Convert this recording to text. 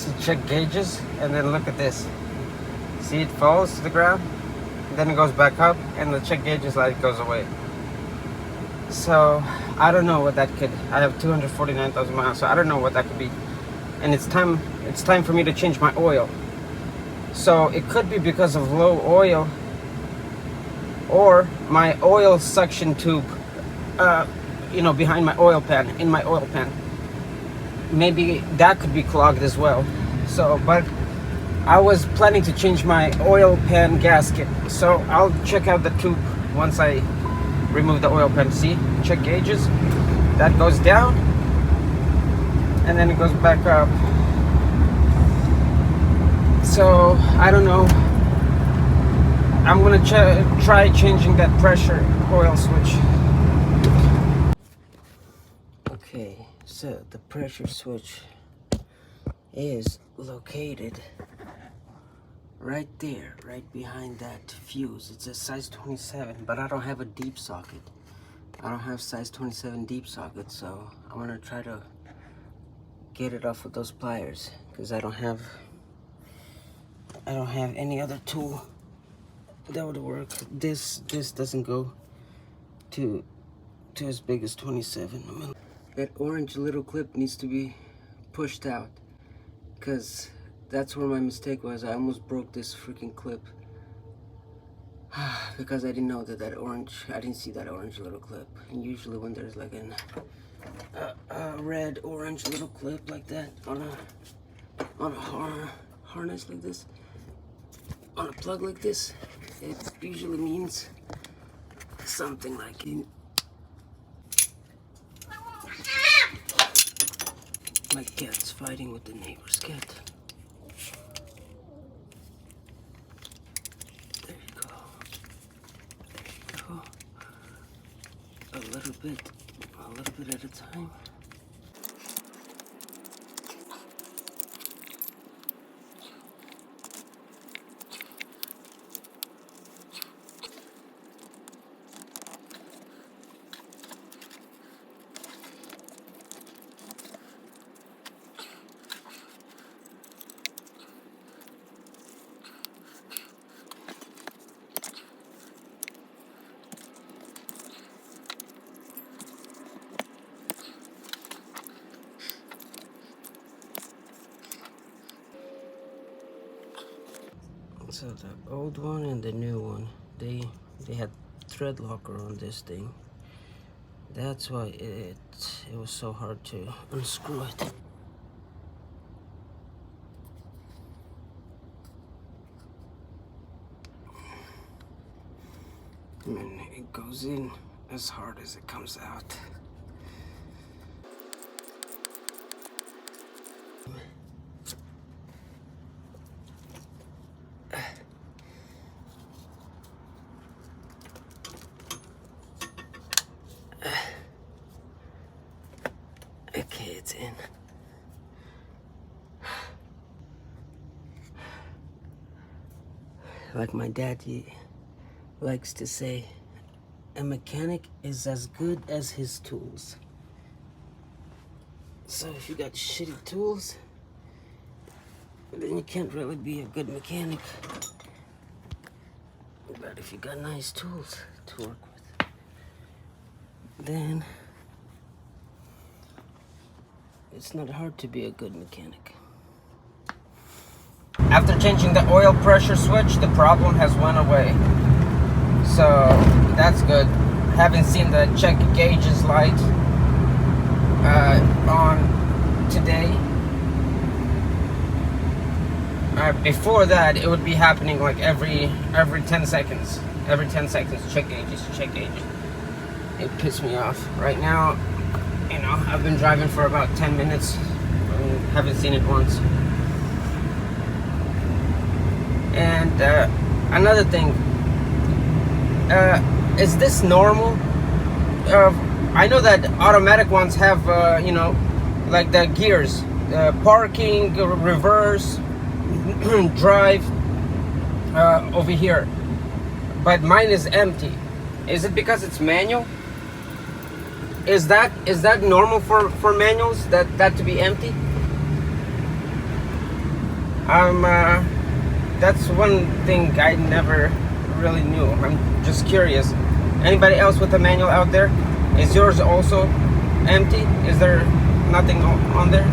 this to check gauges, and then look at this. See, it falls to the ground, then it goes back up, and the check gauges light goes away. So I don't know what that could. I have 249,000 miles, so I don't know what that could be. And it's time for me to change my oil. So it could be because of low oil, or my oil suction tube, behind my oil pan, in my oil pan. Maybe that could be clogged as well. So, but I was planning to change my oil pan gasket. So I'll check out the tube once I remove the oil pan. See, check gauges. That goes down, and then it goes back up. So I don't know. I'm gonna try changing that pressure oil switch. Okay, so the pressure switch is located right there, right behind that fuse. It's a size 27, but I don't have a deep socket. I don't have size 27 deep socket, so I'm gonna try to get it off with those pliers, because I don't have any other tool that would work. This doesn't go to as big as 27. That orange little clip needs to be pushed out, because that's where my mistake was. I almost broke this freaking clip because I didn't know that I didn't see that orange little clip. And usually when there's like a red orange little clip like that on a harness like this, on a plug like this, it usually means something like it. My cat's fighting with the neighbor's cat. There you go. There you go. A little bit at a time. So the old one and the new one, they had thread locker on this thing. That's why it was so hard to unscrew it. And it goes in as hard as it comes out. Okay, it's in. Like my daddy likes to say, a mechanic is as good as his tools. So if you got shitty tools, then you can't really be a good mechanic. But if you got nice tools to work with, then it's not hard to be a good mechanic. After changing the oil pressure switch, the problem has went away. So that's good. Haven't seen the check gauges light on today. Before that, it would be happening like every 10 seconds. Every 10 seconds, check gauges, check gauges. It pissed me off. Right now, I've been driving for about 10 minutes and haven't seen it once. And another thing, is this normal? I know that automatic ones have, like the gears, parking, reverse, drive, over here. But mine is empty. Is it because it's manual? Is that normal for manuals, that to be empty? That's one thing I never really knew. I'm just curious. Anybody else with a manual out there? Is yours also empty? Is there nothing on there?